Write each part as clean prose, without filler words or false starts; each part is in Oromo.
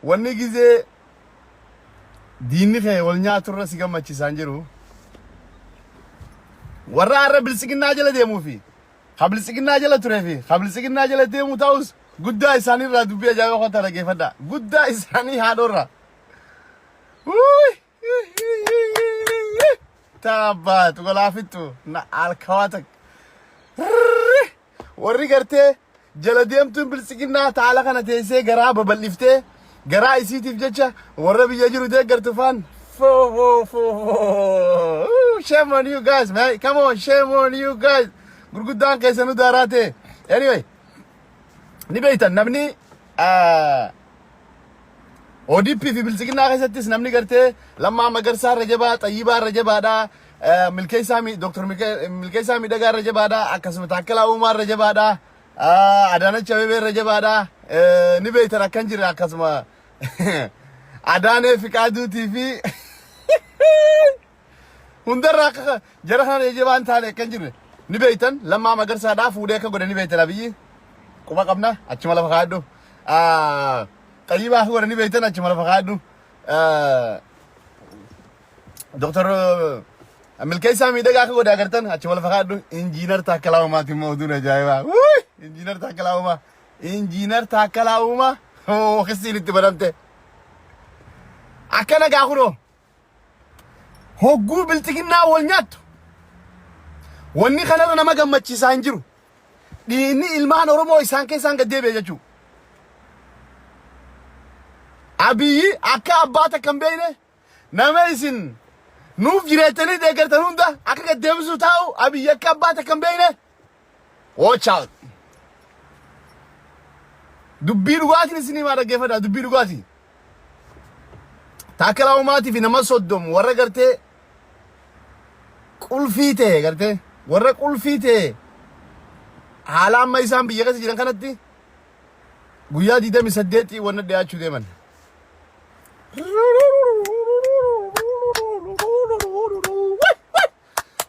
wanni gizee diinni kee wal nyaaturra si gammachiisaan jiru warra arra bilisiginnaa jala deemuu fi habilisiginnaa jala turee fi habilisiginnaa jala deemuu ta'us guddaa isaanii irraa dubbii ajaa'ibaa kota dhageeffadha guddaa isaanii haadhoorra taabbaatu golaafittu na alkawaata warri gartee jala deemtuun bilisiginnaa taala kana teessee garaa babal'iftee garaa isiitiif jecha warra biyya jiru deeggartu faan shame on you guys man come on shame on you guys gurguddaan keessanuu daaraa ta'e anyway ni beeytan namni ODP fi bilisiginnaa keessattis namni gartee Lammaa Magarsaa irra jabaa Xayyibaa irra jabaadha Milkeessaa Dr. Milkeessaa Miidhagaa irra jabaadha akkasumas Taakkalaa Uumaa irra jabaadha Adaanach Abeebee irra jabaadha ni beeytan akkan jira akkasuma Adaanee Fiqaaduutii fi hundarraa akka jara kana jabaan taane akkan jirre ni beeytan Lammaa Magarsaadhaa fuudhee akka godhe ni beeytan abiyyi quba qabna achuma lafa kaadhu Xayyibaa akka godhe ni beeytan achuma lafa kaadhu Dr. Milkeessaa Miidhagaa akka godhe agartan achuma lafa kaadhu Injiinar Taakkalaa Uumaati immoo oduun ajaa'ibaa Injiinar Taakkalaa Uumaa Injiinar Taakkalaa Uumaa kisiin itti badamte akkana gaa kunoo hogguu bilisiginnaa wal nyaattu wanni kanarra nama gammachiisaa hin jiru dhiinni ilmaan Oromoo isaan keessaan gad deebi'e jechuudha. Abiyyi akka abbaa takka hin beekne nama isin nuuf jireettanii deeggartan hunda akka gad deebisuu taa'u Abiyyi akka abbaa takka hin beekne watch out. Dubbii dhugaatiin isinii maa dhaggeeffadhaa dubbii dhugaatii. Taakkalaa Uumaatii fi nama soddom warra gartee qulfii ta'e gartee warra qulfii ta'e haala amma isaan biyya keessa jiran kanatti guyyaa 28 wanna dhiyaachuu deeman.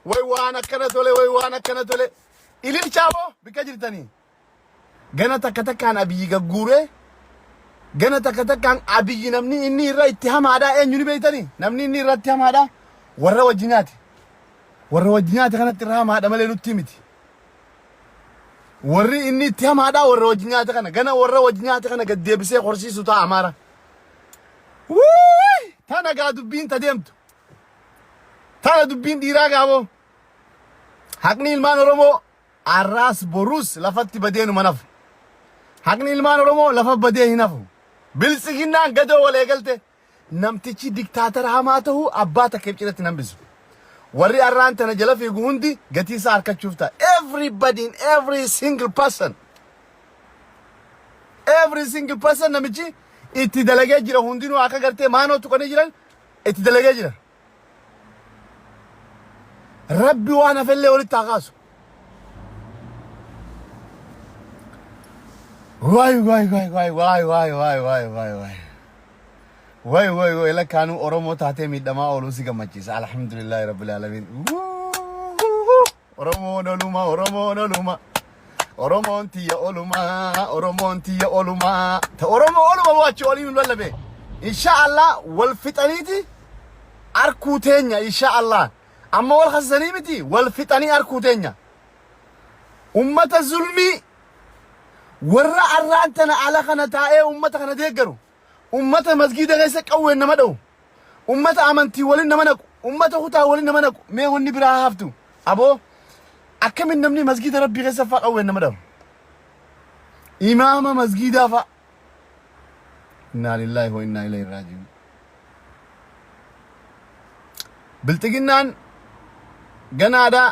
Way waan akkana tole ililchaaboo bikka jirtanii gana takka takkaan Abiyyi gagguuree gana takka takkaan Abiyyi namni inni irra itti hamaadhaa eenyu ni beeytanii namni inni irra itti hamaadhaa warra wajjinaati kanatti irra hamaadha malee nutti miti warri inni itti hamaadhaa warra wajjinaati kana gana warra wajjinaati kana gad deebisee horsiisu ta'a amaara tana gaa dubbiin ta deemtu tana dubbiin dhiiraa gaaboo haqni ilmaan Oromoo arraas boruus lafatti badeenu manafu haqni ilmaan Oromoo lafa badee hin hafu bilisiginnaan gadoo wal eegalte namtichi diktaatara hamaa ta'uu abbaa takkeef cidhatti nambisu warri arraan tana jala fiigu hundi gatii isaa harkachuuf ta'a everybody in every single person namichi itti dalagee jira hundinuu akka gartee maanoo tuqanii jiran itti dalagee jira rabbi waan hafellee walitti haa kaasu. Wai lakkaanuu Oromoo taatee miidhamaa ooluu si gammachiisa alhamdulillahi rabbil alamin Oromoon tiyya oolumaa ta Oromoo ooluma waachi oliin lallabe inshaallah wal fixaniiti arkuu teenya inshaallah amma wal khasanii miti wal fixanii arkuu teenya ummata zulmii warra arraan tana ala kana taa'ee ummata kana deeggaru ummata masgiida keessa qawween nama dha'u ummata amantii waliin nama naqu ummata kutaa waliin nama naqu mee wanni biraa haftu aboo akkamin namni masgiida rabbii keessa faa qawween nama dha'u imaama masgiidaa faa inna lillahi wa inna ilayhi raaji'uun bilisiginnaan ganaadhaa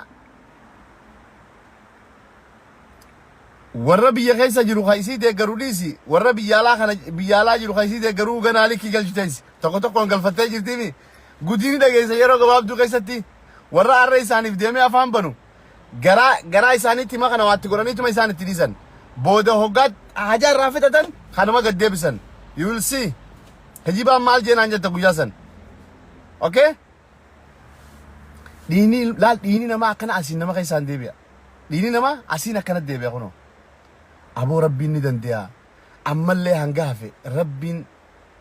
warra biyya keessa jiru kaisii deeggaruu dhiisi warra biyyaalaa jiru kaisii deeggaruu ganaa likki galchiteessi tokkoon galfattee jirtiimi guddini dhageessa yeroo gabaabduu keessatti warra arra isaaniif deemee afaan banu garaa isaaniitti hima kana waatti godhaniituma isaan itti dhiisan booda hoggaat hajaa irraa fixatan kanuma gad deebisan you will see hajibaan maal jeenaan jetta guyyaa san okay diini namaa akkana asiin nama keessaan deebi'a diini namaa asiin akkana deebi'a kunoo aboo rabbiin ni dande'a ammallee hanga hafe rabbiin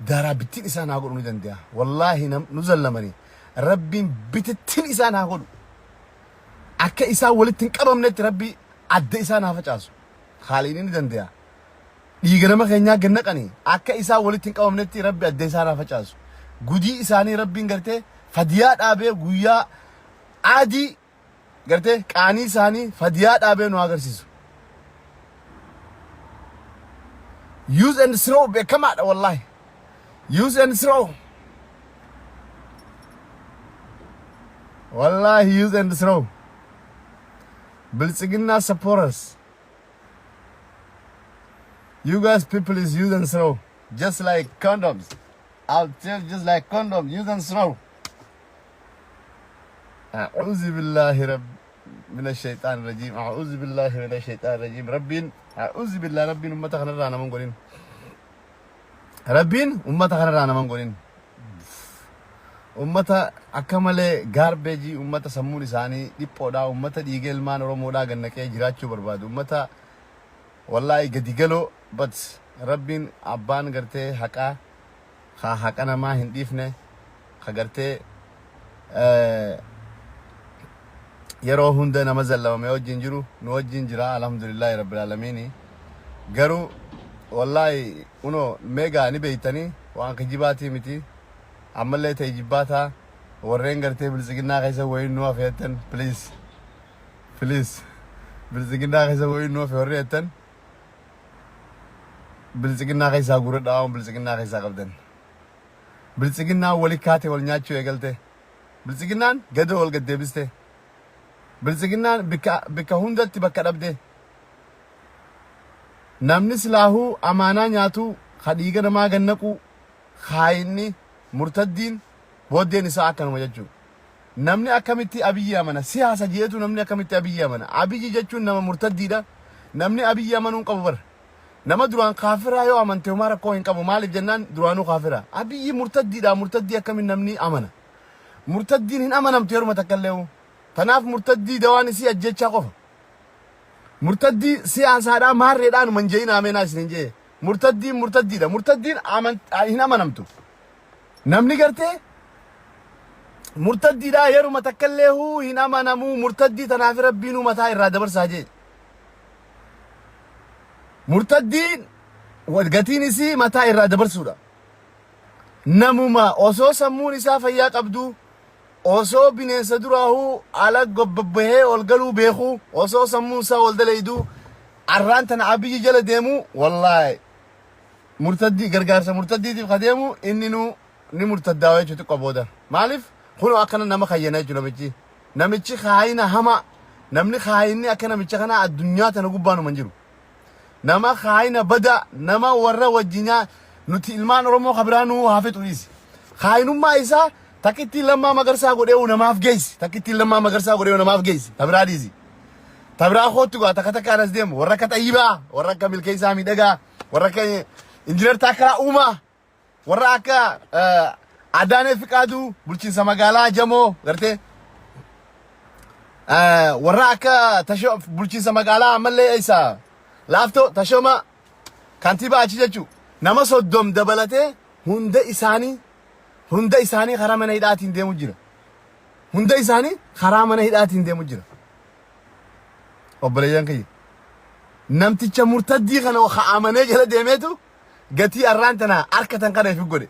دارا بتين إسان هاقول ندنديا والله نزلمني ربي بتتين إسان هاقول أكا إسان ولتين كبام نت ربي عد إسان هافتاسو خاليني ندنديا يجرم خينيا جنكني أكا إسان ولتين كبام نت ربي عد إسان هافتاسو قدي إساني ربي نقرته فديات أبي قويا عادي قرته كاني إساني فديات أبي نواقرسيسو use and throw بكمات والله use and throw والله use and throw بلسقنا supporters you guys people is use and throw just like condoms I'll tell just like condoms use and throw أعوذ بالله من الشيطان الرجيم أعوذ بالله من الشيطان الرجيم ربين أعوذ بالله ربين أمتك نرانا من قولين ربين أمتك نرانا من قولين أمتا أكمله garbage أمتا سمون إساني ديبودا أمتا ديجل مان رومودا جنكي جراتشو برباد أمتا والله قديجلو بس ربين أبان قرته حكا حكا نما هنديفنه خقرته yeroo hunda nama zallabame wajjin jiru nu wajjin jira alhamdulillah rabbil alamin garu wallahi uno mega ni beeytani waan kijibaati miti amalle tay jibata warren garte bilsigina kaysa way nu afetan please bilsigina kaysa way nu afetan bilsigina kaysa gura daaw bilsigina kaysa qabdan bilsigina wali kaate wal nyaachu egalte bilsiginan gado wal gadebiste بلسقنا بك هندت بك ربده نمني سلاهو أمانة نياتو خديجة ما جنكو خايني مرتدين بودي نساء كانوا مججو نمني أكملتي أبي يامنا سياسة جيتو نمني أكملتي أبي يامنا أبي جيجو نما مرتدي دا نمني أبي يامنون قبر نما دران كافرة يو أمن تيومارا كوين كابو مالك جنان درانو كافرة أبي مرتدي دا مرتدي أكمل نمني أمانة مرتدين هن أمانة متيرو متكلمو تناف مرتدي دواني سي أجيتشا قف مرتدي سياسة دا ماري دان منجينا أمينا سنجي مرتدي دا مرتدين هنا منمتو نمني قرتي مرتدي دا يرو متكله هنا منمو مرتدي تناف ربينو متى إرادة برساجي مرتدين ودقتيني سي متى إرادة برسودا نمو ما أوسو سموني سافا ياك أبدو osoo bineensa duraahu ala gobbahee ol galuu beeku osoo sammuusaa ol dalaydu arraan tana abiyyi jala deemu wallahi murtaddii gargaarsa murtaddiitiif kadeemu inni ni murtaddaawee jechuutu qabooda maaliif kunoo akkana nama kayyanaa jechu namichi kaayina hama namni kaayinni akka namicha kana addunyaa tana gubbaanu man jiru nama kaayina bada nama warra wajjinyaa nuti ilmaan oromoo kabiraanuu haafetu dhiisi kaayinummaa isaa takitti lamma magarsaa godhee namaaf geessi takitti lamma magarsaa godhee namaaf geessi tabraa dhiisi tabraa khootu gaa takka anas deemu warra ka tayyibaa warra ka milkeessaa miidhagaa warra ka injiinar Taakkalaa Uumaa warra akka Adaanee Fiqaaduu bulchiinsa magaalaa Jamoo gartee warra akka Tashoo bulchiinsa magaalaa ammallee isa Laaftoo Tashooma kantiibaa achi jechuu nama 30 dabalatee hunda isaanii karaa mana hidhaatiin deemu jira hunda isaanii karaa mana hidhaatiin deemu jira obboleeyyan kiyya namticha murtaddii kana amanee jala deemeetu gatii arraan tana harkatan kana ifi godhe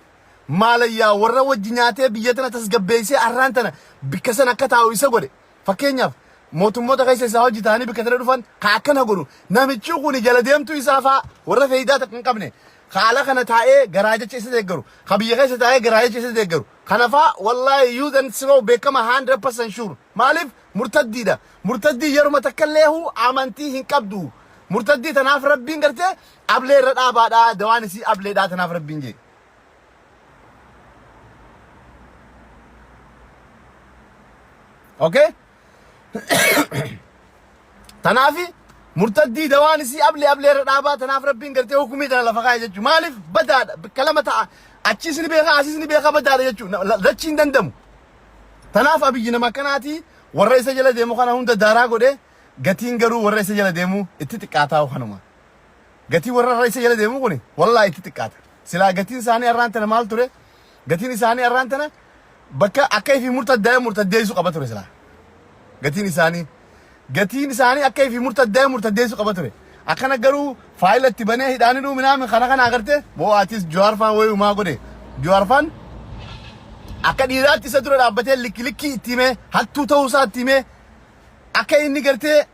maalayyaa warra wajji nyaatee biyya tana tasgabbeessee arraan tana bikka san akka taa'u isa godhe fakkeenyaaf mootummoota keessa isaa hojii ta'anii bikka tana dhufan ka akkana godhu namichi kun jala deemtu isaa faa warra faayidaa takka hin qabne خاله كنا تاعي جراجة شيء تدقرو خبيه كيس تاعي جراجة شيء تدقرو خنافا والله يوزن سلو بكما 100% شور مالف مرتدي ده مرتدي يرو متكله عمنتي هنكبدو مرتدي تناف ربين قرته قبل رد أبدا دوانسي قبل ده تناف ربين جي أوكي تنافي مرتدي دوانسي قبل رابات تناف ربين قرتي حكومي تنا لفقاي جچو مالف بدا كلمه اچيسني بيخا بدا جچو لچين دندم تناف ابينا مكناتي ورئيس جل ديمو خنا هند دارا غودي غتين غرو ورئيس جل ديمو اتتقاتاو خنما غتي ور رئيس جل ديمو غني والله اتتقات سلا قتين ثاني أرانتنا مال ترى قتين ثاني أرانتنا بكا أكيد في مرتد سوق أبتره سلا قتين ثاني أكيد في مرتد سوق أبتره أكنا قالوا فايل تبنيه هداني نو منام خنا أغرته بو أتيس جوارفان وما قولي جوارفان أكاد إيراتي سدرو رابطة لكي تيمه هاتو توسات تيمه أكاد إني قرته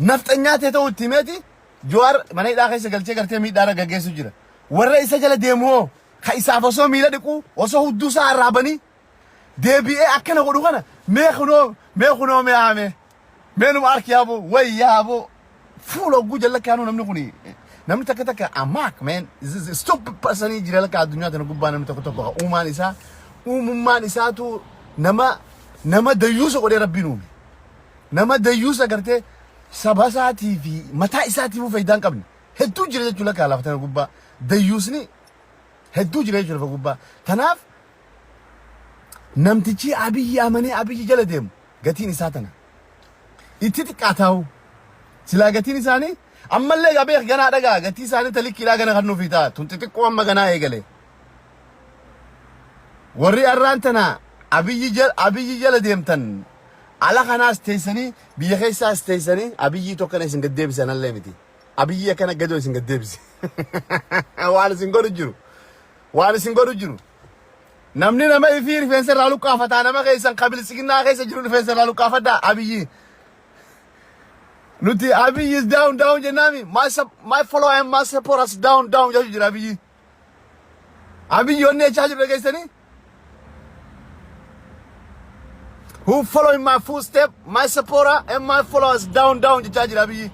نفط أنياته تو تيمتي جوار mana ida kai segal ce garte mi dara gage su jira warra isa jala demo ka isa faso mi ladiku waso huddu sa arabani debi e akana godu kana me khuno me ame menu arki yabo way yabo fulo gujalla kanu namni khuni namni takataka amak man stop pasani jira la ka dunya tan gubana namni takataka umman isa tu nama dayusa qode rabbinu nama dayusa garte سباسة في متى إساتي مو فيدان قبل هدو جريجة جولا كالا فتنا قبا ديوسني هدو جريجة جولا قبا تناف نمتجي أبي جلدهم قتيني ساتنا إتتك أتاو سلا قتيني ساني أما اللي قبيخ غنا دقا قتي ساني تلك كلا غنا خنو فيتا تنتتك وأما غنا يقلي وري أرانتنا أبي جلدهم تن على خناس تيسني بيخيساس تيسني أبيي تو كان يسنج الدبس أنا اللي أبيي كان قدو يسنج الدبس وأنا سنقول جرو نمني نما يفير فين سر رالو كافة أنا ما خيسان قبل سكنا خيس جرو فين سر رالو كافة دا أبيي نوتي أبيي is down جنامي my follow and my support us down جرو أبيي يوني أشاجر رجيسني who following my footstep, my supporter and my followers down جاجي رابي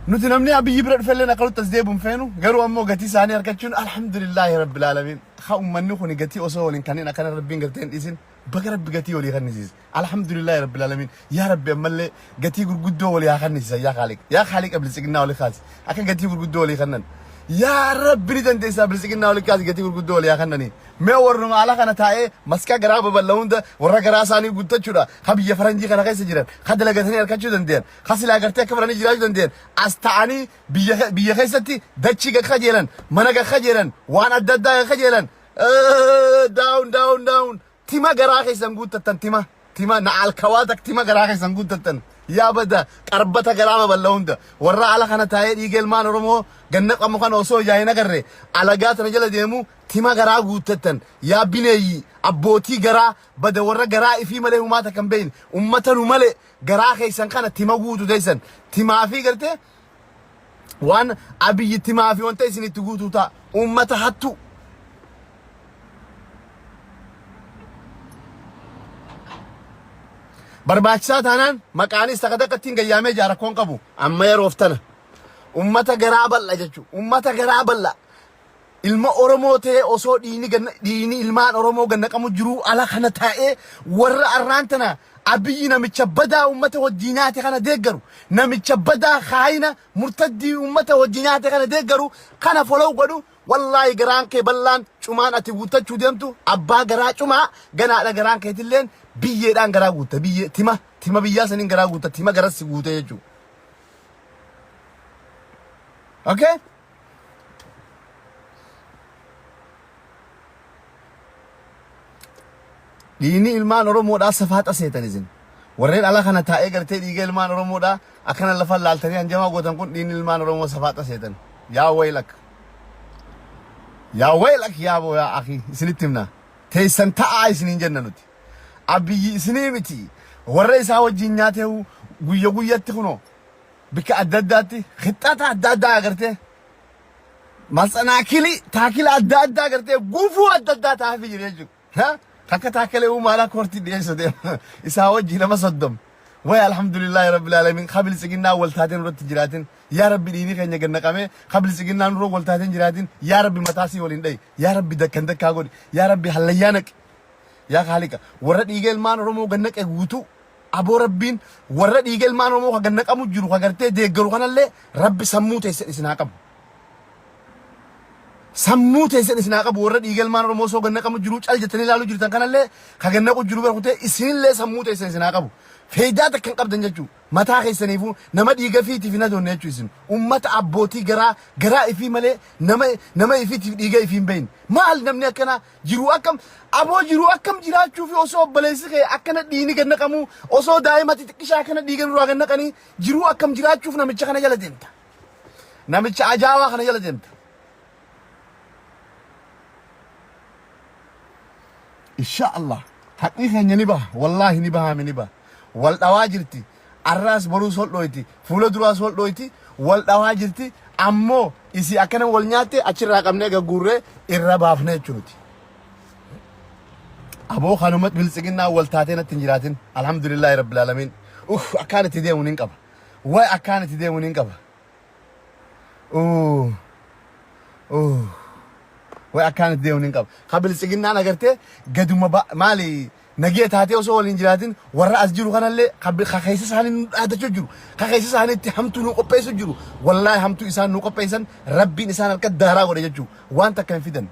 نوتي نمني أبي يبرد فلنا قالوا تصديبهم فينو قالوا أمو قتي ساني أركتشون الحمد لله رب العالمين خاو منو خوني قتي أصولين كانين أكان ربين قرتين إذن بقرب قتي ولي خنيسيس الحمد لله رب العالمين يا رب أمالي قتي قرقودو ولي خنيسيس يا خالق قبل سيقنا ولي خاص أكان قتي قرقودو ولي خنن يا رب ريدن تيسا بلسكنا ولي كاس قتي قرقودو ولي خنني ما ورنو على خنا تاي مسكا غرابه بلون ده ورا غراساني غوتچودا خبي فرنجي خنا كاي سجرن خدلا غتني اركچو دندين خسلا غرتي كبرني جراج دندين استعاني بي خيستي دچي خجيلن منغا خجيلن وانا ددا خجيلن داون تيما غراخي سنغوتتن تيما نعال كوادك تيما غراخي سنغوتتن يا بدا قربتا غرامه بلون ده ورا على خنا تاي ديغل مان رومو غنق مخن اوسو جاي نغري علغات نجل ديمو تيما غرا غوتتن يا بني ابوتي غرا بدا ورا غرا في مله ما تكمبين امتن مله غرا خيسن كان تيما غوتو ديسن تيما في غرتي وان ابي تيما في وانت سني تغوتو تا امته حتو برباچسات هنان مقاني سقدقتين قيامه جاركون قبو اما يروفتنا ummata garaa balla jechu ummata garaa balla ilma oromoo ta'e osoo diini ilmaan oromoo ganna qamu jiru ala kana ta'e warra arraantana abiyyi namicha badaa ummata wajjinaate kana deeggaru namicha badaa khaayina murtaddii ummata wajjinaate kana deeggaru kana follow godhu wallahi garaan kee ballaan cumaan ati guutachuu deemtu abbaa garaa cumaa ganaadha garaan keetilleen biyyeedhaan garaa guutta biyye tima biyyaa saniin garaa guutta tima garassi guute jechuu okay diini ilmaan oromoodhaa safaata seetanizin warreen ala kana taa'ee gartee dhiiga ilmaan oromoodhaa akkana lafa laaltanii hanjamaa gootan kun diini ilmaan oromoo safaata seetan yaa waylak yaa boo yaa akhi isinitti himna teessan ta'aa isiniin jenna nuti abiyyi isinii miti warra isaa wajjin nyaatee guyyatti kunoo bika adda addaatti khixxata adda addaa agartee masanaakili taakila adda addaa agartee gufuu adda addaa taafii jiru jechuudha takka taakkalee uumaadhaa koortii dhiyeessate isaa wajjii nama soddom way alhamdulillahi rabbil alamin qabil siginnaa waltaateen irratti jiraatin yaa rabbi diinii keenya gannaqame qabil siginnaa nuroo waltaateen jiraatin yaa rabbi mataasii waliin dhayi yaa rabbi dakkan dakkaa godhi yaa rabbi hallayyaa naqi yaa khaliqa warra dhiiga ilmaan oromoo gannaqe guutuu أبو ربين ورد يجل ما نمو خجنك أمو جرو خجرتة ديجرو خنا اللي رب سموت إسناقب سموت إسناقب ورد يجل ما نمو سو خجنك أمو جرو أل جتني لالو جرو تان خنا اللي خجنك أمو جرو برخوته إسين اللي سموت إسناقب فايدة كان قبض نجوا متى خيسنيفو نما ديجا في تفينا دون نجوزن أمة أبوتي جرا في ملء نما في ديجا في بين ما هل نمني كنا جروا كم أبو جروا كم جرا تشوفي أصو بلسك أكنا ديني كنا كمو أصو دائما تتكش أكنا ديجا نروح كنا كني جروا كم جرا تشوف نمشي كنا جل ديمتا نمشي أجاوا كنا جل ديمتا إن شاء الله حقيقة نبه والله نبه من نبه والدواجرتي الراس بروس هولويتي فولا دراس هولويتي والدواجرتي أمو إسي أكنا والنياتي أشرا كمنة كغورة إربافنة شروتي أبو خانومت بلسكنا والتاتين التنجراتين الحمد لله رب العالمين أكانت تدي ونينكب وأكانت تدي ونينكب وأكانت تدي ونينكب قبل سكنا نقرته قدوم مالي نجيت هاتي وسوى الإنجلاتين ورا أسجرو خان اللي قبل خخيسس هني هذا جرو خخيسس هني تهمتو نوقف بيسو جرو والله همتو إنسان نوقف بيسان ربي إنسان الكدارا ولا جرو وانت كان فيدن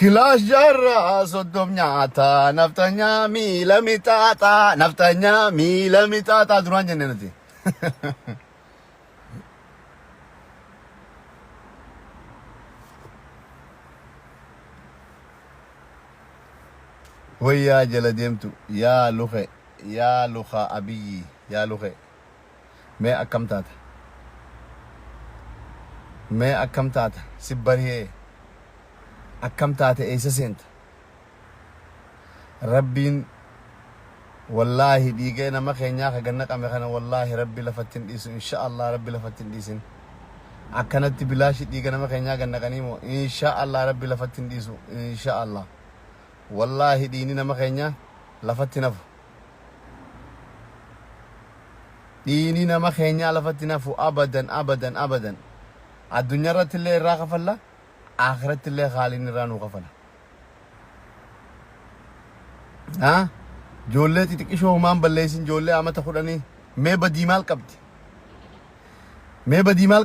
كلاش جرا صدوم نياتا نفتنيا ميلا ميتاتا نفتنيا ميلا ميتاتا دران جننتي ويا جلديمتو يا لوخا أبي يا لوخي ما أكم تاتا سبريه أكم تاتي إيسا سنت ربين والله ديجينا ما خينيا خجنك أم خنا والله ربي لفتن ديسن إن شاء الله ربي لفتن ديسن أكنت بلاش ديجينا ما خينيا خجنك أنيمو إن شاء الله ربي لفتن ديسو إن شاء الله والله ديننا ما خينيا لفتن أفو ديننا ما خينيا لفتن أفو أبدا أبدا أبدا الدنيا رت اللي راقف الله آخرت اللي خالين رانو قفنا ها جولة تكشوا مام بلّيسين جولة أما تخلني ما بديمال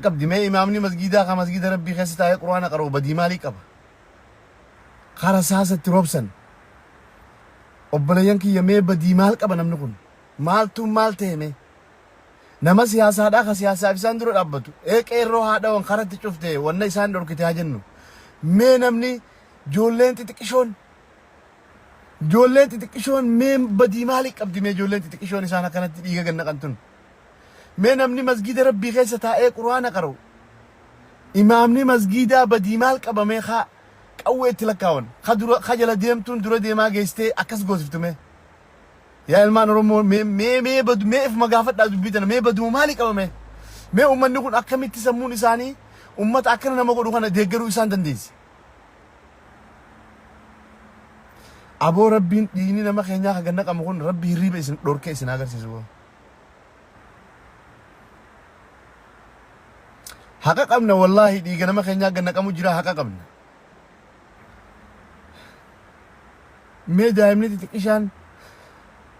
كبدي ما إمامني مسجدا كمسجد ربي خسته آية قرآن قرأوا بديمالي كب خارساسة تروبسن أبليان كي يمي بديمال كب نمنكون مال تو مال تهمه نما سياسة دا خسياسة بسان درو أبتو إيك إيرو هذا وانخرت تشوفته وانا إسان دور كتاجنو مين أمني جولين تتكشون مين بدي مالك أبدي مين جولين تتكشون إسانا كانت تيجا جنة كنتون مين أمني مسجد ربي خيسة تاء قرآن قرو إمامني مسجد بدي مالك أبا مين خا قوة تلكاون خجل ديمتون درو ديما جيستي أكس جوزفتمه يا المان رمو مي بدو مي في مقافة لازم بيتنا مي بدو مالك أبا مي أمن نكون أكمل تسمون إساني أمة أكلنا ما قولوا خنا ديجرو إنسان تنديس أبو ربي ديني نما خينيا خجنك أما كون ربي ريبة إسن دورك إسن أجر سيسوا حقق أمنا والله ديجا نما خينيا خجنك أمو جرا حقق أمنا مي دائما تتكشان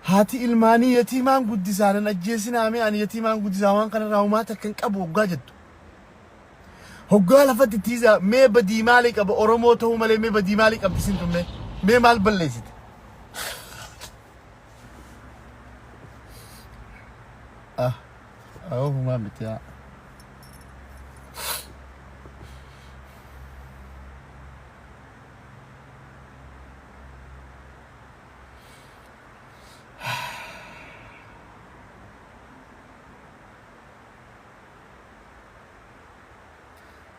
هاتي الماني يتيمان قدسانا نجيسنا أمي أن يتيمان قدسانا كان راوماتا كان أبو قاجد هقال فت تيزا مي بدي مالك أبو أوروموتو مالي مي بدي مالك أبو سنتم مي مال بلّيست ما بتاع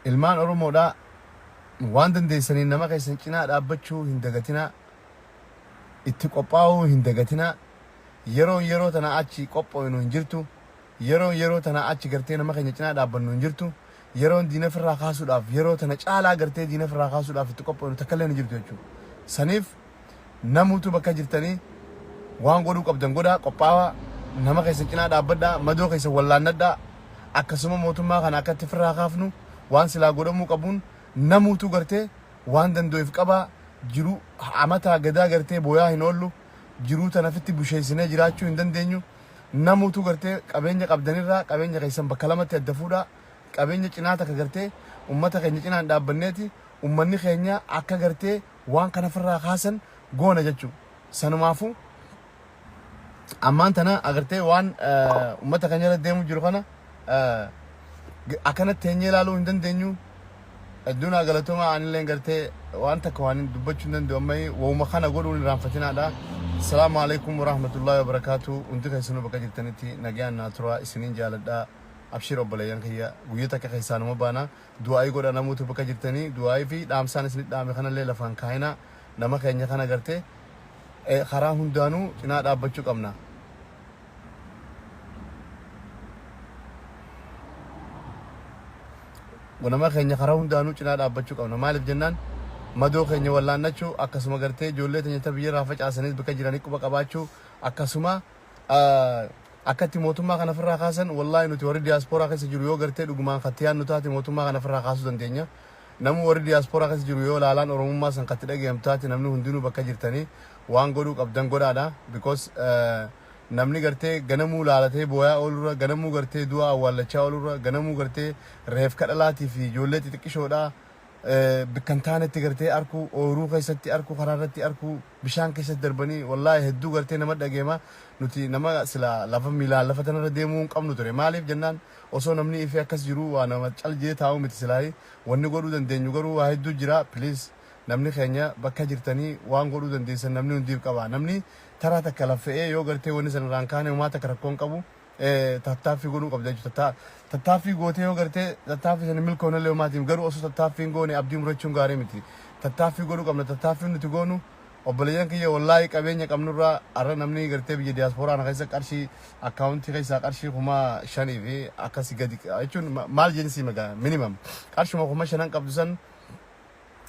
ilmaan Oromoodhaa waan dandeessaniin nama keessan cinaa dhaabbachuu hin dagatinaa itti qophaa'uu hin dagatinaa yeroo tana achi qophoonu hin jirtu yeroo tana achi gartee nama keenya cinaa dhaabbannu hin jirtu yeroon diina firraa kaasuudhaaf yeroo tana caalaa gartee diina firraa kaasuudhaaf itti qophoonu takkallee hin jirtu jechuudha saniif namuutu bakka jirtanii waan godhuu qabdan godhaa qophaa'aa nama keessan cinaa dhaabbadhaa madoo keessan wallaannadhaa akkasuma mootummaa kana akkatti firraa kaafnu waan silaa godhamuu qabuun namuutu gartee waan danda'uuf qaba jiru amata gadaa gartee booyaa hin oollu jiru tanafitti busheessinee jiraachuu hin dandeenyu namuutu gartee qabeenya qabdanirraa qabeenya keessan bakka lamatti adda fuudha qabeenya cinaa takka gartee ummata keenya cinaan dhaabbanneeti ummanni keenya akka gartee waan kana firraa kaasan goona jechuudha sanumaafu ammaan tana agartee waan ummata keenya irra deemu jiru kana akkanatti teenyee ilaaluu hin dandeenyu addunyaa galatuma anillee gartee waan takka waan dubbachuu hin danda'u amma wauma kana godhuun irraanfatinaadha. Assalaamu alaykum wa rahmatullahi wa barakatuh. Hundi keessanuu bakka jirtanitti nagaan naa tura isiniin jaaladha. Abshir obboleeyyan kiyya guyyaa takka keessaanuma baana du'aa'ii godha namuutu bakka jirtanii du'aa'ii fi dhaamsaan isinit dhaame kanallee lafaan kaayina nama keenya kana gartee karaa hundaanuu cinaa dhaabbachuu qabna. Nama keenya karaa hundaanuu cinaa dhaabbachuu qabna. Maaliif jennaan madoo keenya wallaannachuu akkasuma gartee ijoollee teenya biyya irraa facaasaniis bakka jiranii quba qabaachuu akkasuma akkatti mootummaa kana firraa kaasan wallahi nuti warri diiyaaspooraa keessa jiru yoo gartee dhugumaan kattiyaan nu taate mootummaa kana firraa kaasuu dandeenya. Namni warri diiyaaspooraa keessa jiru yoo laalaan oromummaa san katti dhageemtaati namni hundinuu bakka jirtanii waan godhuu qabdan godhaadha. Because namni gartee ganamuu laalatee booyaa oolurra ganamuu gartee du'a awwaallachaa oolurra ganamuu gartee reef kadhalaatii fi ijoollee xixiqqishoodha bikkan taanetti gartee arkuu ooruu keessatti arkuu karaarratti arkuu bishaan keessatti darbanii wallahi hedduu gartee nama dhageema nuti nama sila lafa miilaan lafa tanarra deemuu hin qabnu ture. Maaliif jennaan osoo namni ifee akkas jiru waa nama caljee taa'u miti silaayi wanni godhuu dandeenyu garuu waa hedduu jira. Please namni keenya bakka jirtanii waan godhuu dandeessan namni hundiif qaba. Namni taraa takka laffa'ee yoo gartee wanni sanarraan kaane homaa takka rakkoon qabu tattaaffii godhuu qabda jechuudha. Tattaaffii gootee yoo gartee tattaaffii sana milkoonallee homaatiif garuu osoo tattaaffiin goone abdii murachuun gaarii miti. Tattaaffii godhuu qabna. Tattaaffiin nuti goonu obboleeyyan kiyya wallahi qabeenya qabnurraa arra namni gartee biyya diiyaaspooraa na keessa qarshii akkaawuntii keessaa qarshii 5,000 fi akkasii gadi jechuun maal jensi magaa minimum qarshuma 5,000 qabdu san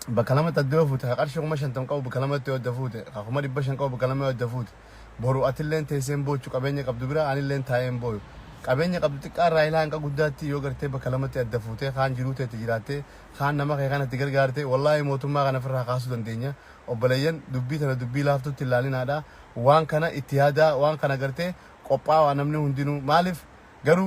bakka lamatti adda fuute qarshii 5,000 qabu bakka lamatti adda fuute 500 qabu bakka lamatti adda fuute boru atilleen teesseen boochu qabeenya qabdu bira anilleen taa'een booyu qabeenya qabdu xiqqaa irraa ilaa hanqa guddaatti yoo gartee bakka lamatti adda fuute kaan jiruu teetti jiraattee kaan nama kee kanatti gargaarte wallahi mootummaa kana firraa kaasuu dandeenya. Obboleeyyan dubbii tana dubbii laaftutti ilaalinaadha waan kana itti yaadaa waan kana gartee qophaa'aa namni hundinuu maaliif